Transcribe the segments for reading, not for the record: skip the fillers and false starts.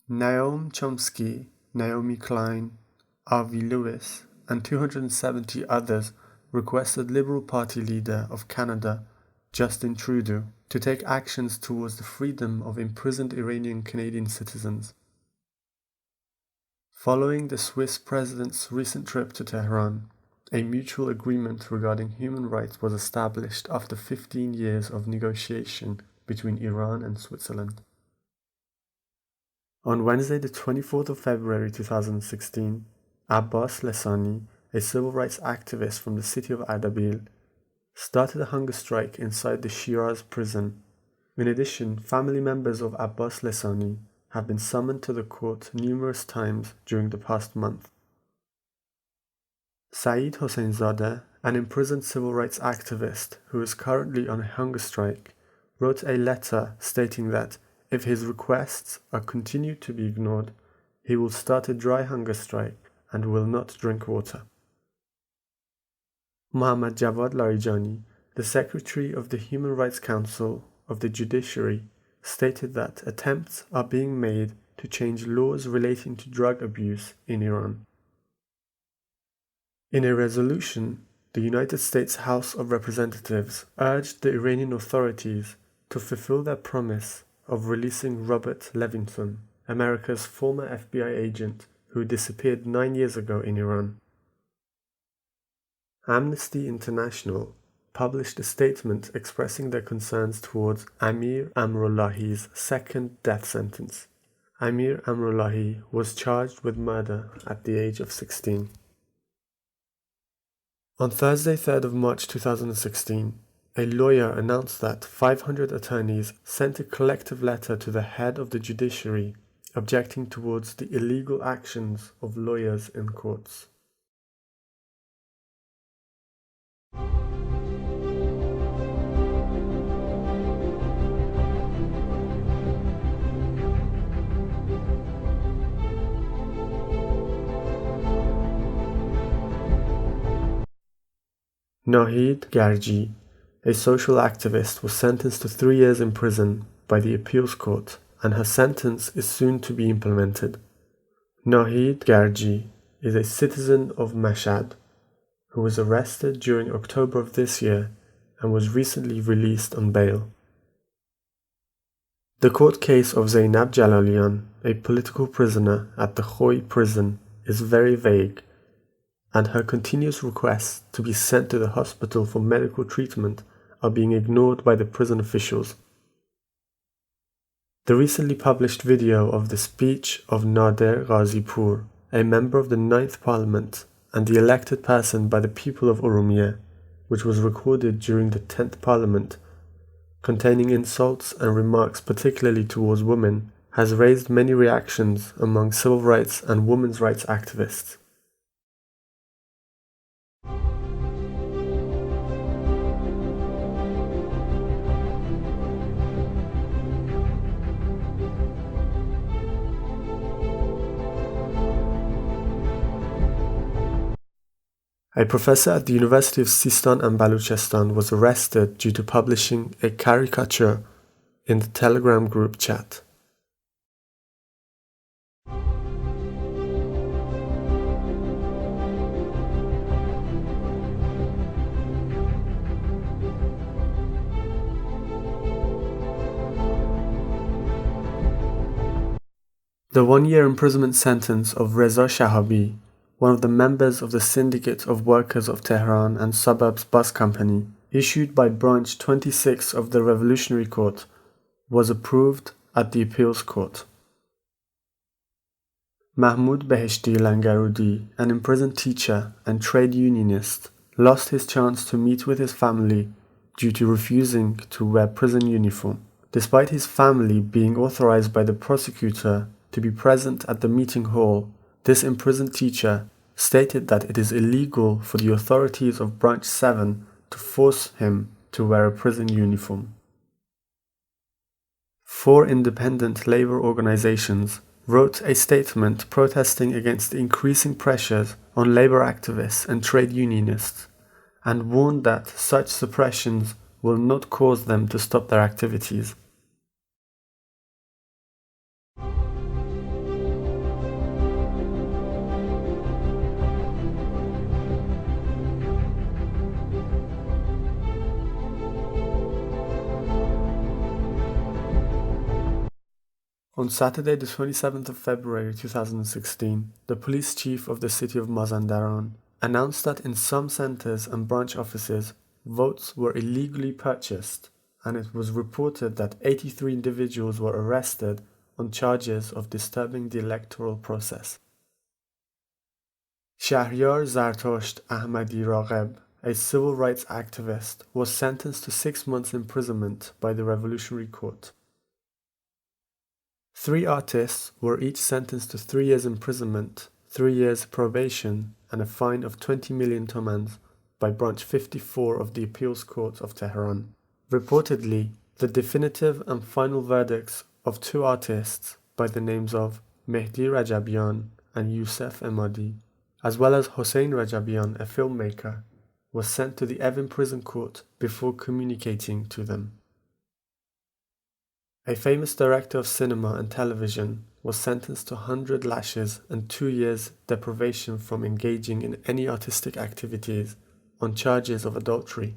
Noam Chomsky, Naomi Klein, R.V. Lewis, and 270 others requested Liberal Party leader of Canada, Justin Trudeau, to take actions towards the freedom of imprisoned Iranian Canadian citizens. Following the Swiss president's recent trip to Tehran, a mutual agreement regarding human rights was established after 15 years of negotiation between Iran and Switzerland. On Wednesday, the 24th of February 2016, Abbas Lessani, a civil rights activist from the city of Ardabil, started a hunger strike inside the Shiraz prison. In addition, family members of Abbas Lessani have been summoned to the court numerous times during the past month. Saeed Hosseinzadeh, an imprisoned civil rights activist who is currently on a hunger strike, wrote a letter stating that if his requests are continued to be ignored, he will start a dry hunger strike and will not drink water. Mohammad Javad Larijani, the Secretary of the Human Rights Council of the Judiciary, stated that attempts are being made to change laws relating to drug abuse in Iran. In a resolution, the United States House of Representatives urged the Iranian authorities to fulfill their promise of releasing Robert Levinson, America's former FBI agent who disappeared 9 years ago in Iran. Amnesty International published a statement expressing their concerns towards Amir Amrollahi's second death sentence. Amir Amrollahi was charged with murder at the age of 16. On Thursday, 3rd of March 2016, a lawyer announced that 500 attorneys sent a collective letter to the head of the judiciary objecting towards the illegal actions of lawyers in courts. Nahid Gargi, a social activist, was sentenced to 3 years in prison by the appeals court, and her sentence is soon to be implemented. Nahid Gargi is a citizen of Mashhad who was arrested during October of this year and was recently released on bail. The court case of Zainab Jalalian, a political prisoner at the Khoi prison, is very vague, and her continuous requests to be sent to the hospital for medical treatment are being ignored by the prison officials. The recently published video of the speech of Nader Ghazipour, a member of the 9th Parliament and the elected person by the people of Oromia, which was recorded during the 10th Parliament, containing insults and remarks particularly towards women, has raised many reactions among civil rights and women's rights activists. A professor at the University of Sistan and Baluchistan was arrested due to publishing a caricature in the Telegram group chat. The 1-year imprisonment sentence of Reza Shahabi, one of the members of the Syndicate of Workers of Tehran and Suburbs Bus Company, issued by Branch 26 of the Revolutionary Court, was approved at the Appeals Court. Mahmoud Beheshti Langarudi, an imprisoned teacher and trade unionist, lost his chance to meet with his family due to refusing to wear prison uniform, despite his family being authorized by the prosecutor to be present at the meeting hall. This imprisoned teacher stated that it is illegal for the authorities of Branch 7 to force him to wear a prison uniform. 4 independent labor organizations wrote a statement protesting against the increasing pressures on labor activists and trade unionists, and warned that such suppressions will not cause them to stop their activities. On Saturday, the 27th of February 2016, the police chief of the city of Mazandaran announced that in some centers and branch offices, votes were illegally purchased, and it was reported that 83 individuals were arrested on charges of disturbing the electoral process. Shahriyar Zartosht Ahmadi Ragheb, a civil rights activist, was sentenced to 6 months imprisonment by the Revolutionary Court. 3 artists were each sentenced to 3 years imprisonment, 3 years probation, and a fine of 20 million tomans by Branch 54 of the Appeals Court of Tehran. Reportedly, the definitive and final verdicts of 2 artists by the names of Mehdi Rajabian and Youssef Emadi, as well as Hossein Rajabian, a filmmaker, was sent to the Evin prison court before communicating to them. A famous director of cinema and television was sentenced to 100 lashes and 2 years deprivation from engaging in any artistic activities on charges of adultery.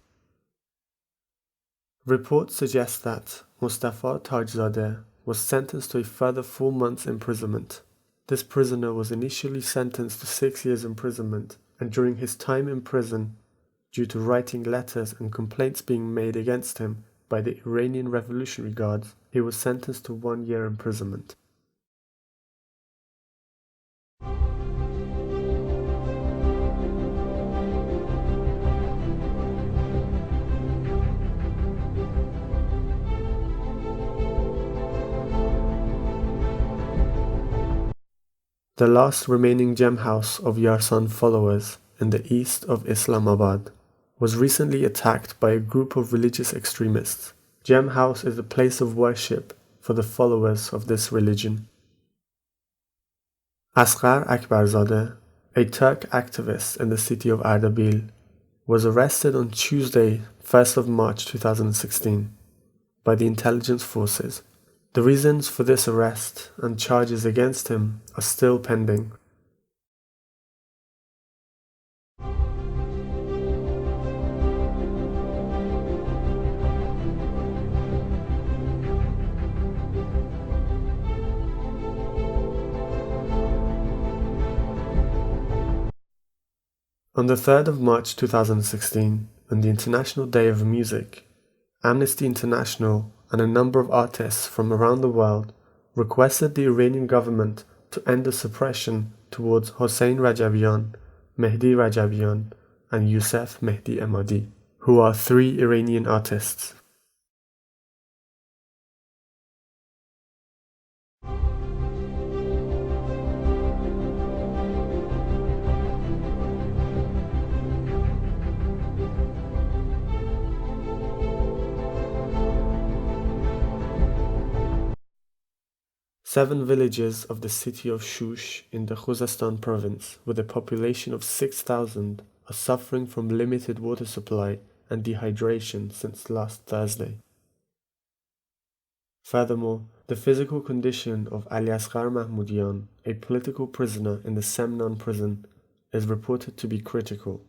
Reports suggest that Mustafa Tajzadeh was sentenced to a further 4 months imprisonment. This prisoner was initially sentenced to 6 years imprisonment, and during his time in prison, due to writing letters and complaints being made against him by the Iranian Revolutionary Guards, he was sentenced to 1 year imprisonment. The last remaining gem house of Yarsan followers in the east of Islamabad was recently attacked by a group of religious extremists. Gem house is a place of worship for the followers of this religion. Asghar Akbarzadeh, a Turk activist in the city of Ardabil, was arrested on Tuesday, 1st of March 2016, by the intelligence forces. The reasons for this arrest and charges against him are still pending. On the 3rd of March 2016, on the International Day of Music, Amnesty International and a number of artists from around the world requested the Iranian government to end the suppression towards Hossein Rajabian, Mehdi Rajabian, and Youssef Mehdi Emadi, who are 3 Iranian artists. Seven villages of the city of Shush in the Khuzestan province, with a population of 6,000, are suffering from limited water supply and dehydration since last Thursday. Furthermore, the physical condition of Ali Asghar Mahmoudian, a political prisoner in the Semnan prison, is reported to be critical.